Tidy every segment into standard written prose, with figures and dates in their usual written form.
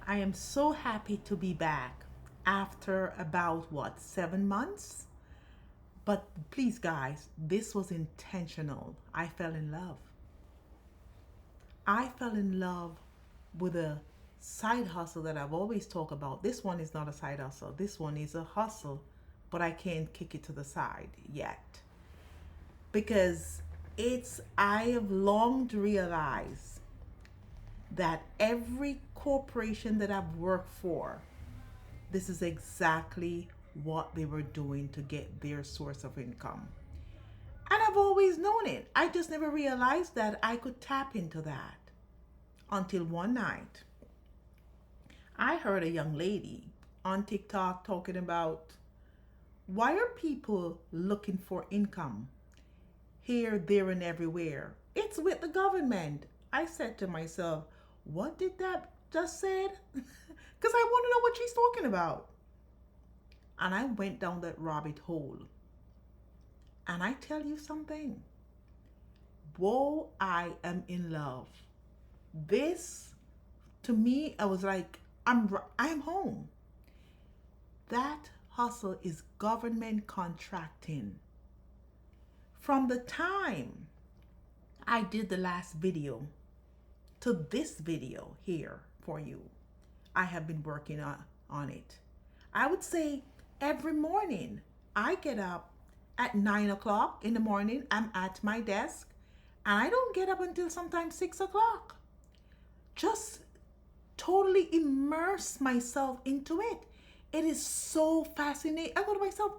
I am so happy to be back after about 7 months? But please, guys, this was intentional. I fell in love. I fell in love with a side hustle that I've always talked about. This one is not a side hustle, this one is a hustle, but I can't kick it to the side yet because I have long realized that every corporation that I've worked for, this is exactly what they were doing to get their source of income. And I've always known it. I just never realized that I could tap into that until one night I heard a young lady on TikTok talking about why are people looking for income here, there, and everywhere? It's with the government. I said to myself, what did that just said? Because I want to know what she's talking about. And I went down that rabbit hole. And I tell you something, whoa, I am in love. This, to me, I was like, I'm home. That hustle is government contracting. From the time I did the last video to this video here for you, I have been working on it. I would say every morning I get up at 9 o'clock in the morning. I'm at my desk and I don't get up until sometimes 6 o'clock. Just totally immerse myself into it. It is so fascinating. I go to myself,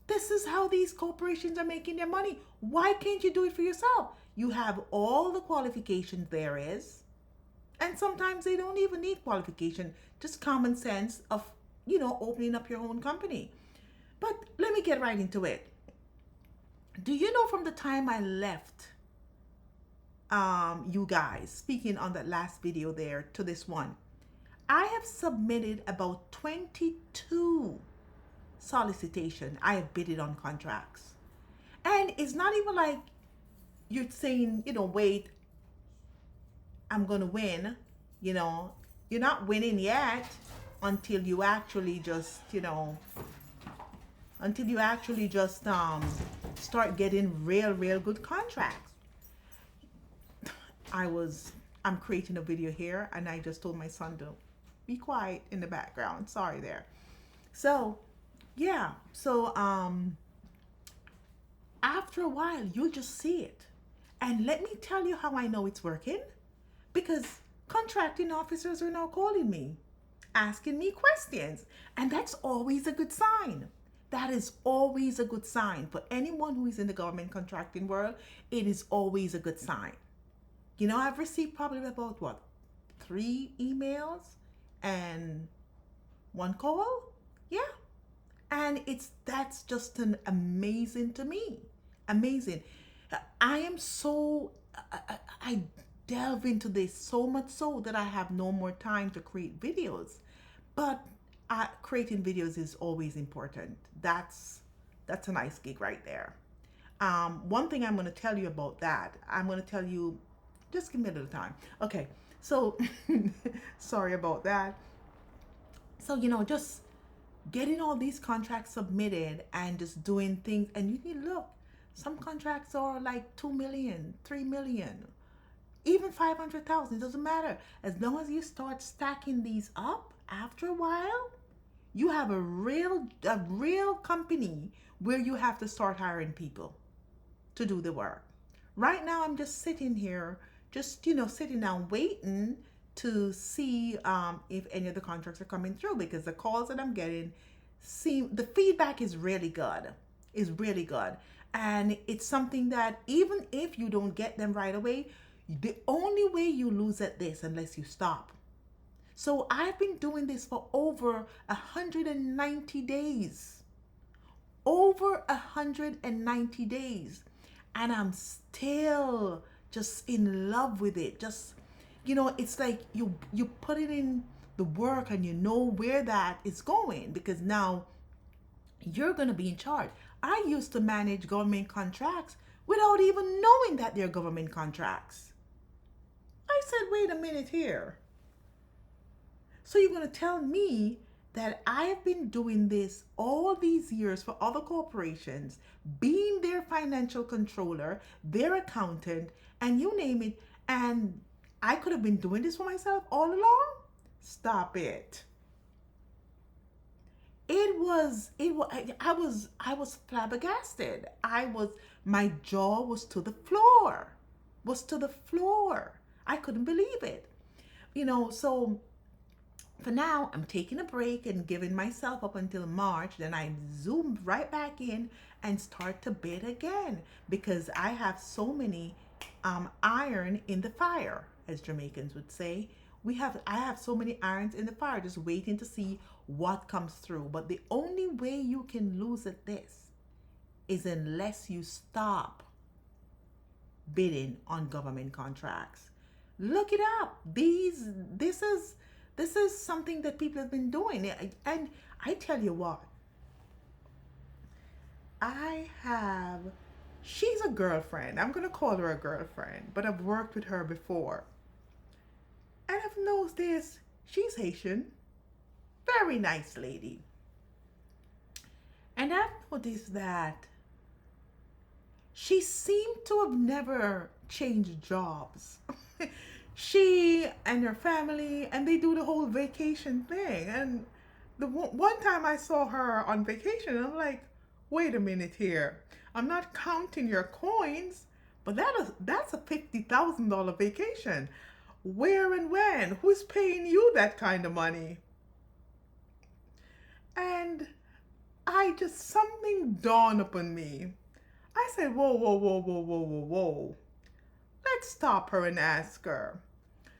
this is how these corporations are making their money. Why can't you do it for yourself? You have all the qualifications there is. And sometimes they don't even need qualification, just common sense of, opening up your own company. But let me get right into it. Do you know from the time I left you guys, speaking on that last video there to this one, I have submitted about 22 solicitation. I have bidded on contracts. And it's not even like you're saying, wait, I'm going to win. You're not winning yet until you actually just, start getting real good contracts. I'm creating a video here and I just told my son to be quiet in the background. Sorry there. So, yeah. So, after a while, you'll just see it. And let me tell you how I know it's working. Because contracting officers are now calling me, asking me questions. And that's always a good sign. That is always a good sign. For anyone who is in the government contracting world, it is always a good sign. I've received probably about 3 emails and 1 call. Yeah. And that's just an amazing to me. Amazing. I am so, I delve into this so much so that I have no more time to create videos. But creating videos is always important. That's a nice gig right there. One thing I'm going to tell you about that, I'm going to tell you, just give me a little time. Okay, so sorry about that. So, just getting all these contracts submitted and just doing things. And you need to look, some contracts are like 2 million, 3 million, even 500,000. It doesn't matter. As long as you start stacking these up, after a while, you have a real company where you have to start hiring people to do the work. Right now, I'm just sitting here, sitting down waiting to see if any of the contracts are coming through, because the calls that I'm getting the feedback is really good. And it's something that even if you don't get them right away, the only way you lose at this unless you stop. So I've been doing this for over 190 days. Over 190 days. And I'm still just in love with it. Just, it's like you put it in the work and you know where that is going, because now you're going to be in charge. I used to manage government contracts without even knowing that they're government contracts. I said, wait a minute here. So you're going to tell me that I have been doing this all these years for other corporations, being their financial controller, their accountant, and you name it, and I could have been doing this for myself all along? Stop it. I was flabbergasted. My jaw was to the floor. Was to the floor. I couldn't believe it. So for now, I'm taking a break and giving myself up until March. Then I zoom right back in and start to bid again because I have so many iron in the fire, as Jamaicans would say. I have so many irons in the fire, just waiting to see what comes through. But the only way you can lose at this is unless you stop bidding on government contracts. Look it up. This is something that people have been doing. And I tell you what, she's a girlfriend. I'm going to call her a girlfriend, but I've worked with her before. And I've noticed she's Haitian. Very nice lady. And I've noticed that she seemed to have never changed jobs. She and her family, and they do the whole vacation thing. And the one time I saw her on vacation, I'm like, wait a minute here. I'm not counting your coins, but that's a $50,000 vacation. Where and when? Who's paying you that kind of money? And something dawned upon me. I said, whoa, whoa, whoa, whoa, whoa, whoa, whoa. Let's stop her and ask her.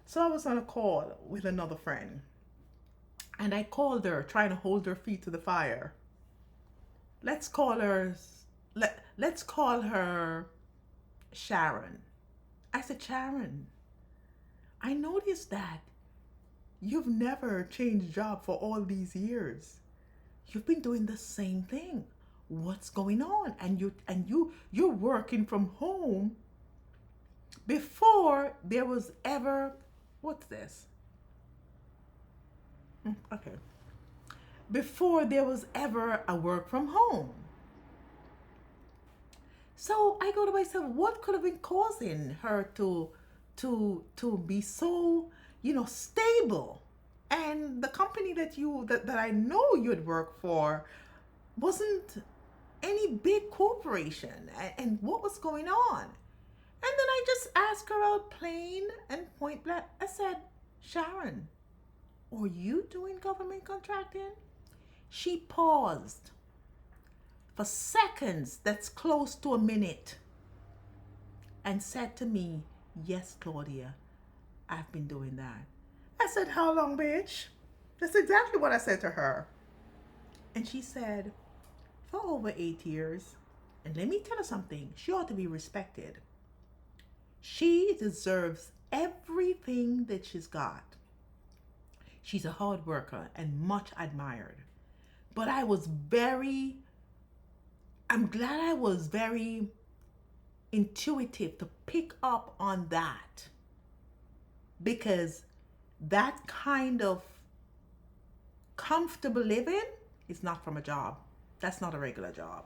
So I was on a call with another friend. And I called her, trying to hold her feet to the fire. Let's call her Sharon. I said, Sharon, I noticed that you've never changed job for all these years. You've been doing the same thing. What's going on? And you're working from home before there was ever, what's this? Okay. Before there was ever a work from home. So I go to myself, what could have been causing her to be so, stable? And the company that I know you'd work for wasn't any big corporation. And what was going on? And then I just asked her out plain and point blank. I said, Sharon, are you doing government contracting? She paused for seconds, that's close to a minute, and said to me, yes, Claudia, I've been doing that. I said, how long, bitch? That's exactly what I said to her. And she said, for over 8 years. And let me tell her something, she ought to be respected. She deserves everything that she's got. She's a hard worker and much admired. But I'm glad I was very intuitive to pick up on that. Because that kind of comfortable living is not from a job. That's not a regular job.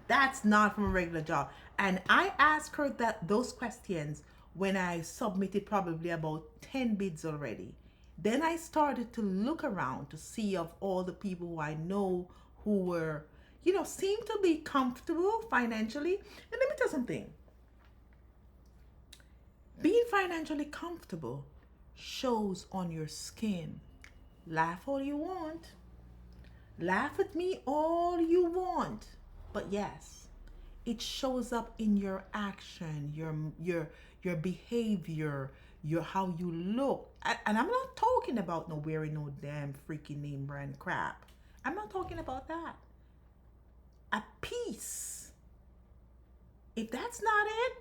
That's not from a regular job. And I asked her those questions when I submitted probably about 10 bids already. Then I started to look around to see of all the people who I know who were, seemed to be comfortable financially. And let me tell you something. Being financially comfortable shows on your skin. Laugh all you want. Laugh at me all you want. But yes, it shows up in your action, your behavior, how you look. And I'm not talking about no wearing no damn freaking name brand crap. I'm not talking about that. A peace. If that's not it,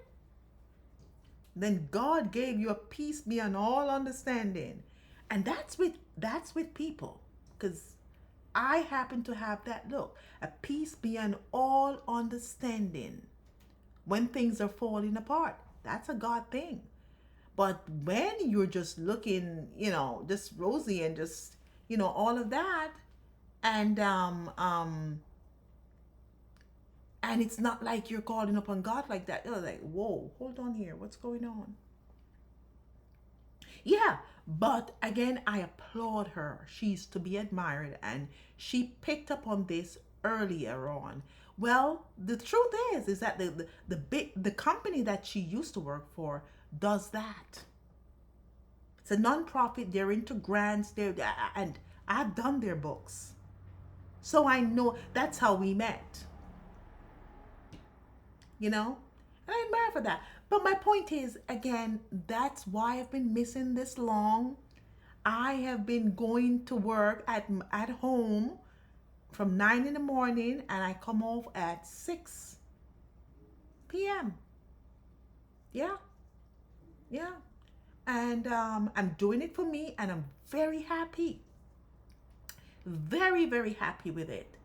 then God gave you a peace beyond all understanding. And that's with people. Because I happen to have that look. A peace beyond all understanding. When things are falling apart. That's a God thing. But when you're just looking, just rosy and just, all of that, and and it's not like you're calling upon God like that. You're like, whoa, hold on here, what's going on? Yeah, but again, I applaud her. She's to be admired, and she picked up on this earlier on. Well, the truth is that the company that she used to work for does that. It's a nonprofit. They're into grants. And I've done their books, so I know that's how we met. You know, and I admire for that. But my point is, again, that's why I've been missing this long. I have been going to work at home from 9 in the morning, and I come off at 6 p.m. Yeah, yeah, and I'm doing it for me, and I'm very happy, very very happy with it.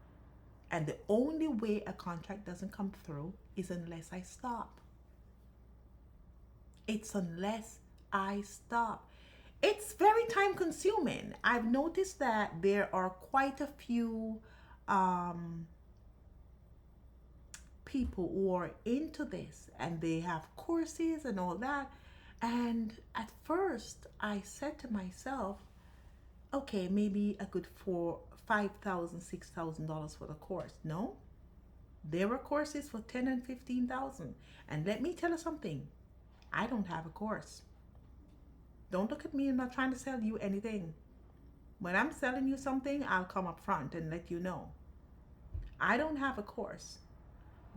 And the only way a contract doesn't come through is unless I stop. It's unless I stop. It's very time consuming. I've noticed that there are quite a few um, people who are into this, and they have courses and all that. And at first, I said to myself, okay, maybe a good $5,000, $6,000 for the course. No, there were courses for 10 and 15,000. And let me tell you something. I don't have a course. Don't look at me. I'm not trying to sell you anything. When I'm selling you something, I'll come up front and let you know. I don't have a course.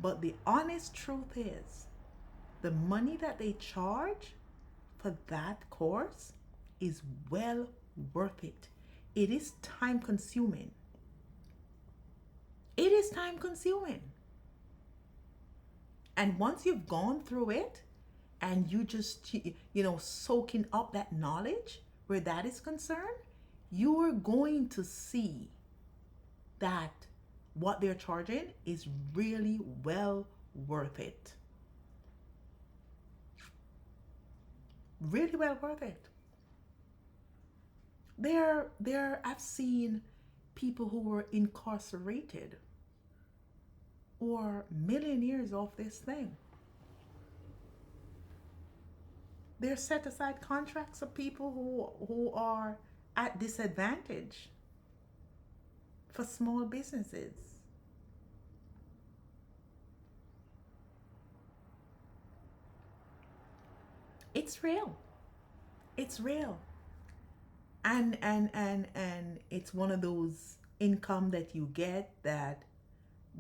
But the honest truth is, the money that they charge for that course is well worth it. It is time consuming. It is time consuming. And once you've gone through it and you just, soaking up that knowledge where that is concerned, you are going to see that what they're charging is really well worth it. Really well worth it. I've seen people who were incarcerated or millionaires off this thing. There's set aside contracts of people who are at disadvantage for small businesses. It's real. It's real. And it's one of those income that you get that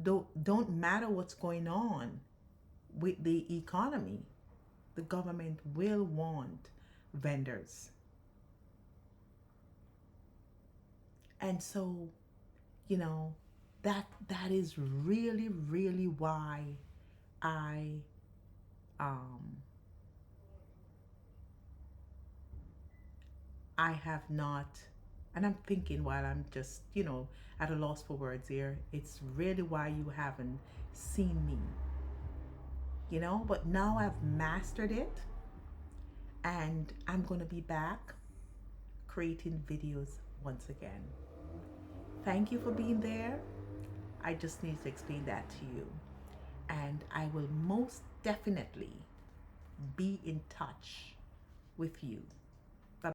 don't matter what's going on with the economy. The government will want vendors. And so, you know, that is really, really why I um I have not, and I'm thinking while I'm just, at a loss for words here, it's really why you haven't seen me, but now I've mastered it, and I'm going to be back creating videos once again. Thank you for being there. I just need to explain that to you. And I will most definitely be in touch with you.